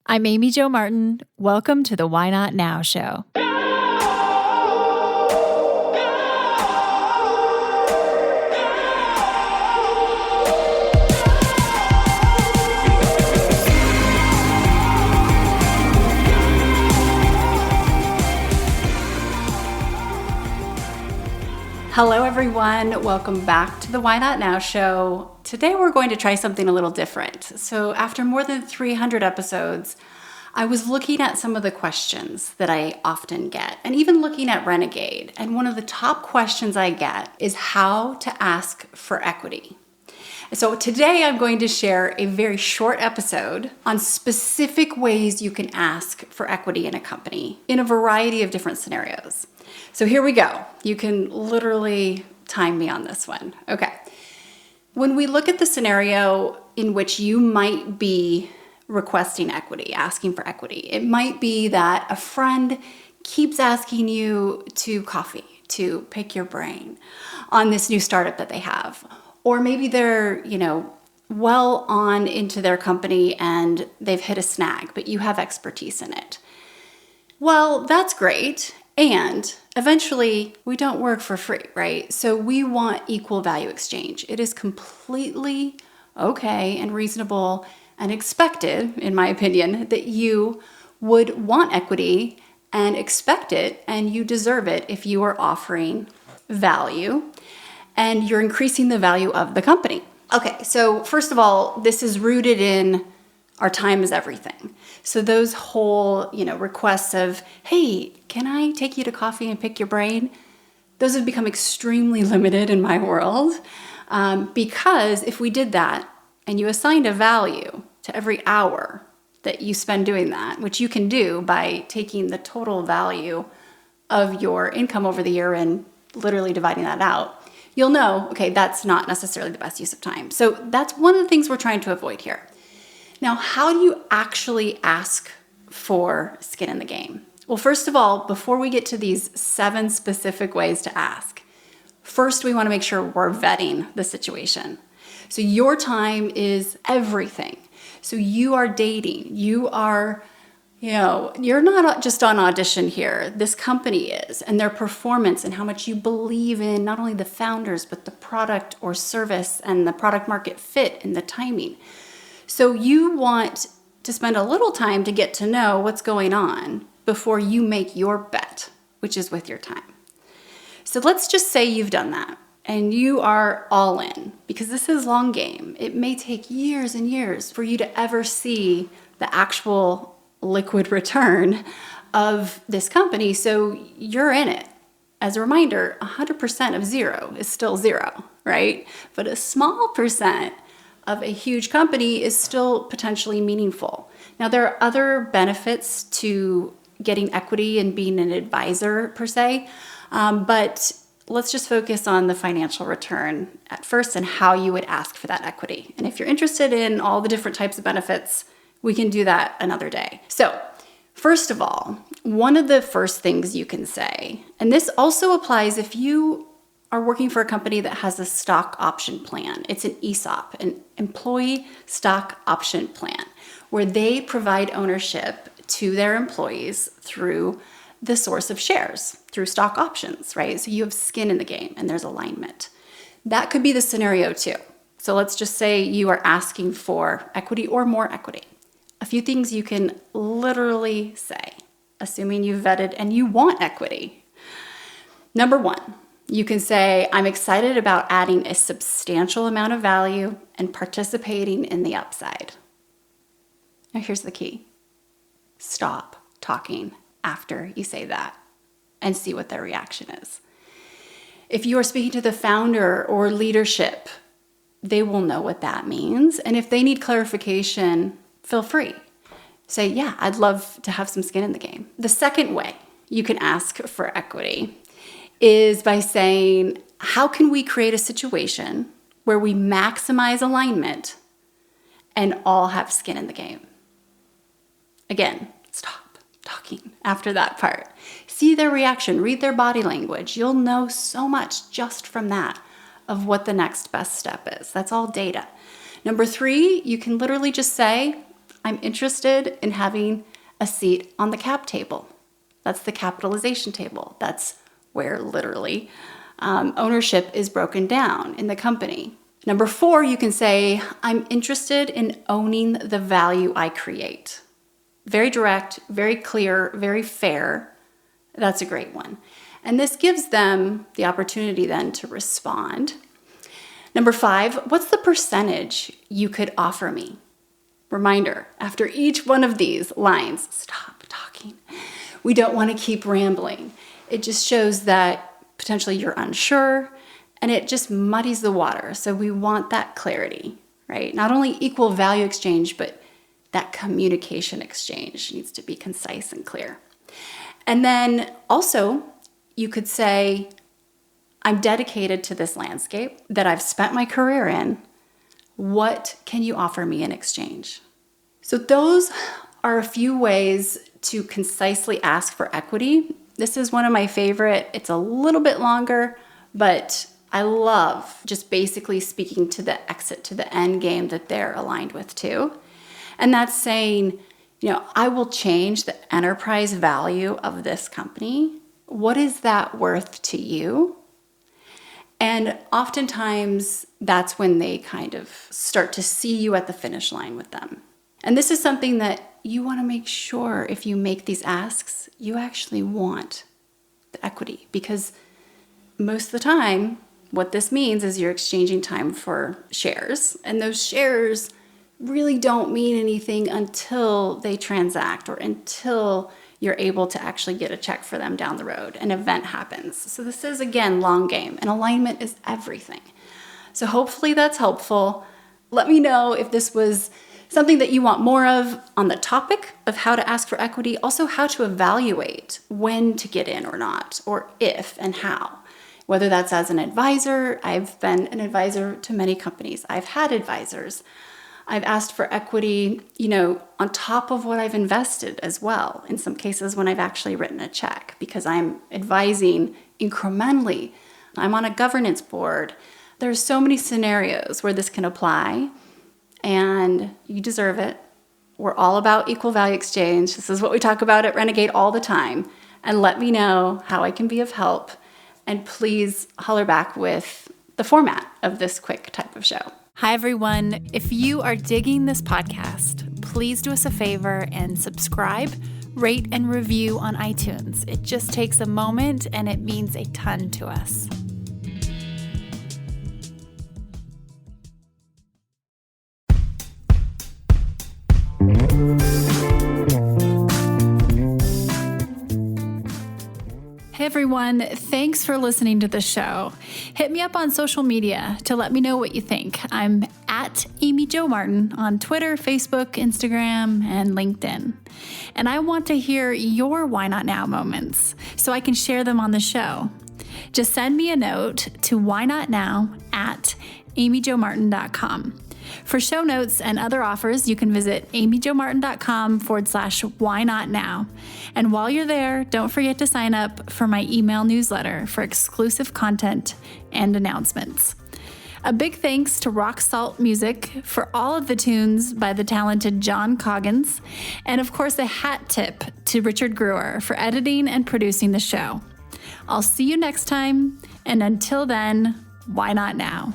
I'm Amy Jo Martin. Welcome to the Why Not Now show. Hello, everyone. Welcome back to the Why Not Now show. Today, we're going to try something a little different. So after more than 300 episodes, I was looking at some of the questions that I often get, and even looking at Renegade. And one of the top questions I get is how to ask for equity. So today I'm going to share a very short episode on specific ways you can ask for equity in a company in a variety of different scenarios. So here we go. You can literally time me on this one. Okay. When we look at the scenario in which you might be requesting equity, asking for equity, it might be that a friend keeps asking you to coffee, to pick your brain on this new startup that they have. Or maybe they're, well on into their company and they've hit a snag, but you have expertise in it. Well, that's great. And eventually, we don't work for free, right? So we want equal value exchange. It is completely okay and reasonable and expected, in my opinion, that you would want equity and expect it, and you deserve it if you are offering value and you're increasing the value of the company. Okay, so first of all, this is rooted in our time is everything. So those whole, requests of, hey, can I take you to coffee and pick your brain? Those have become extremely limited in my world because if we did that and you assigned a value to every hour that you spend doing that, which you can do by taking the total value of your income over the year and literally dividing that out, you'll know, okay, that's not necessarily the best use of time. So that's one of the things we're trying to avoid here. Now, how do you actually ask for skin in the game? Well, first of all, before we get to these 7 specific ways to ask, first we want to make sure we're vetting the situation. So your time is everything. So you are dating, you are, you're not just on audition here. This company is, and their performance and how much you believe in not only the founders, but the product or service and the product market fit and the timing. So you want to spend a little time to get to know what's going on before you make your bet, which is with your time. So let's just say you've done that and you are all in, because this is long game. It may take years and years for you to ever see the actual liquid return of this company. So you're in it. As a reminder, 100% of zero is still zero, right? But a small percent of a huge company is still potentially meaningful. Now, there are other benefits to getting equity and being an advisor per se, but let's just focus on the financial return at first and how you would ask for that equity. And if you're interested in all the different types of benefits, we can do that another day. So first of all, one of the first things you can say, and this also applies if you are working for a company that has a stock option plan. It's an ESOP, an employee stock option plan, where they provide ownership to their employees through the source of shares, through stock options, right? So you have skin in the game and there's alignment. That could be the scenario too. So let's just say you are asking for equity or more equity. A few things you can literally say, assuming you've vetted and you want equity. Number 1, you can say, I'm excited about adding a substantial amount of value and participating in the upside. Now here's the key. Stop talking after you say that and see what their reaction is. If you are speaking to the founder or leadership, they will know what that means. And if they need clarification, feel free. Say, yeah, I'd love to have some skin in the game. The second way you can ask for equity is by saying, how can we create a situation where we maximize alignment and all have skin in the game? Again, stop talking after that part. See their reaction, read their body language. You'll know so much just from that of what the next best step is. That's all data. Number 3, you can literally just say, I'm interested in having a seat on the cap table. That's the capitalization table. That's where literally ownership is broken down in the company. Number 4, you can say, I'm interested in owning the value I create. Very direct, very clear, very fair. That's a great one. And this gives them the opportunity then to respond. Number 5, what's the percentage you could offer me? Reminder, after each one of these lines, stop talking. We don't want to keep rambling. It just shows that potentially you're unsure, and it just muddies the water. So we want that clarity, right? Not only equal value exchange, but that communication exchange needs to be concise and clear. And then also, you could say, I'm dedicated to this landscape that I've spent my career in. What can you offer me in exchange? So those are a few ways to concisely ask for equity. This is one of my favorite. It's a little bit longer, but I love just basically speaking to the exit, to the end game that they're aligned with too. And that's saying, I will change the enterprise value of this company. What is that worth to you? And oftentimes that's when they kind of start to see you at the finish line with them. And this is something that you want to make sure if you make these asks, you actually want the equity, because most of the time, what this means is you're exchanging time for shares, and those shares really don't mean anything until they transact or until you're able to actually get a check for them down the road. An event happens. So this is, again, long game, and alignment is everything. So hopefully that's helpful. Let me know if this was something that you want more of on the topic of how to ask for equity, also how to evaluate when to get in or not, or if and how. Whether that's as an advisor, I've been an advisor to many companies. I've had advisors. I've asked for equity, on top of what I've invested as well. In some cases when I've actually written a check because I'm advising incrementally. I'm on a governance board. There's so many scenarios where this can apply, and you deserve it. We're all about equal value exchange. This is what we talk about at Renegade all the time. And let me know how I can be of help. And please holler back with the format of this quick type of show. Hi, everyone. If you are digging this podcast, please do us a favor and subscribe, rate, and review on iTunes. It just takes a moment and it means a ton to us. Hey everyone, thanks for listening to the show. Hit me up on social media to let me know what you think. I'm at Amy Jo Martin on Twitter, Facebook, Instagram, and LinkedIn. And I want to hear your Why Not Now moments so I can share them on the show. Just send me a note to whynotnow@amyjomartin.com. For show notes and other offers, you can visit amyjomartin.com/whynotnow. And while you're there, don't forget to sign up for my email newsletter for exclusive content and announcements. A big thanks to Rock Salt Music for all of the tunes by the talented John Coggins. And of course, a hat tip to Richard Brewer for editing and producing the show. I'll see you next time. And until then, why not now?